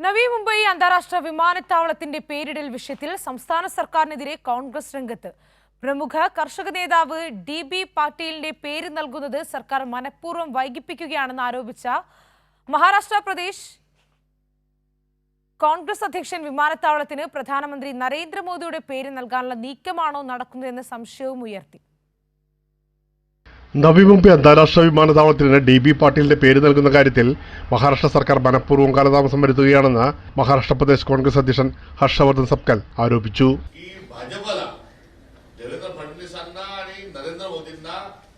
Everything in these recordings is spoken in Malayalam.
നവി മുംബൈ അന്താരാഷ്ട്ര വിമാനത്താവളത്തിന്റെ പേരിടൽ വിഷയത്തിൽ സംസ്ഥാന സർക്കാരിനെതിരെ കോൺഗ്രസ് രംഗത്ത്. പ്രമുഖ കർഷക നേതാവ് DB പാട്ടീലിന്റെ പേര് നൽകുന്നത് സർക്കാർ മനഃപൂർവ്വം വൈകിപ്പിക്കുകയാണെന്ന് ആരോപിച്ച മഹാരാഷ്ട്ര പ്രദേശ് കോൺഗ്രസ് അധ്യക്ഷൻ വിമാനത്താവളത്തിന് പ്രധാനമന്ത്രി നരേന്ദ്രമോദിയുടെ പേര് നൽകാനുള്ള നീക്കമാണോ നടക്കുന്നതെന്ന സംശയവും ഉയർത്തി. നവി മുംബൈ അന്താരാഷ്ട്ര വിമാനത്താവളത്തിന് DB പാട്ടീലിന്റെ പേര് നൽകുന്ന കാര്യത്തിൽ മഹാരാഷ്ട്ര സർക്കാർ മനഃപൂർവ്വം കാലതാമസം വരുത്തുകയാണെന്ന് മഹാരാഷ്ട്ര പ്രദേശ് കോൺഗ്രസ് അധ്യക്ഷൻ ഹർഷവർദ്ധൻ സബ്കൽ ആരോപിച്ചു. देवेंद्र फडणवीसांना आणि नरेंद्र मोदींना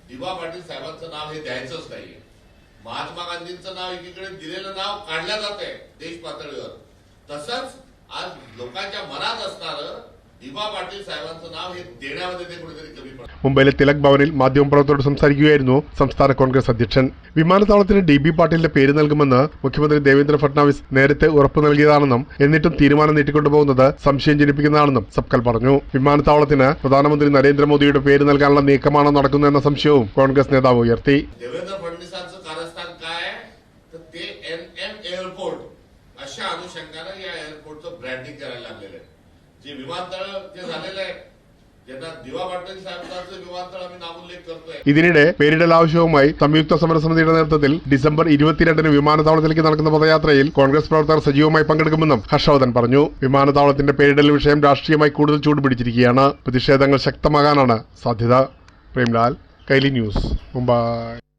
DB पाटील साहेबांचं नाव हे द्यायचंच नाहीये. महात्मा गांधींचं नाव एकीकडे दिलेलं नाव काढलं जाते देश पातळीवर, तसंच आज लोकांच्या मनात असणारं DB पाटील साहेबांचं नाव हे देण्यामध्ये ते कुठेतरी कमी पडतं. മുംബൈയിലെ തിലക് ഭവനിൽ മാധ്യമപ്രവർത്തകരോട് സംസാരിക്കുകയായിരുന്നു സംസ്ഥാന കോൺഗ്രസ് അധ്യക്ഷൻ. വിമാനത്താവളത്തിന് DB പാട്ടീലിന്റെ പേര് നൽകുമെന്ന് മുഖ്യമന്ത്രി ദേവേന്ദ്ര ഫഡ്നാവിസ് നേരത്തെ ഉറപ്പു നൽകിയതാണെന്നും എന്നിട്ടും തീരുമാനം നീട്ടിക്കൊണ്ടുപോകുന്നത് സംശയം ജനിപ്പിക്കുന്നതാണെന്നും സബ്കൽ പറഞ്ഞു. വിമാനത്താവളത്തിന് പ്രധാനമന്ത്രി നരേന്ദ്രമോദിയുടെ പേര് നൽകാനുള്ള നീക്കമാണോ നടക്കുന്നതെന്ന സംശയവും കോൺഗ്രസ് നേതാവ് ഉയർത്തി. देवेंद्र फडणवीसांचं कारस्थान काय तर ते NM एअरपोर्ट अशा अनुषंगाने या एअरपोर्टचं ब्रँडिंग करायला लागलेलं आहे. जे विमानतळ जे झालेलं आहे, ज्यांना DB पाटील साहेबांचं विमानतळ आम्ही नामोल्लेख करतोय. ഇതിനിടെ പേരിടൽ ആവശ്യവുമായി സംയുക്ത സമരസമിതിയുടെ നേതൃത്വത്തിൽ ഡിസംബർ 22-ന് വിമാനത്താവളത്തിലേക്ക് നടക്കുന്ന പദയാത്രയിൽ കോൺഗ്രസ് പ്രവർത്തകർ സജീവമായി പങ്കെടുക്കുമെന്നും ഹർഷവർദ്ധൻ പറഞ്ഞു. വിമാനത്താവളത്തിന്റെ പേരിടൽ വിഷയം രാഷ്ട്രീയമായി കൂടുതൽ ചൂടുപിടിച്ചിരിക്കുകയാണ്. പ്രതിഷേധങ്ങൾ ശക്തമാകാനാണ് സാധ്യത. പ്രേംലാൽ, കൈലി ന്യൂസ്, മുംബൈ.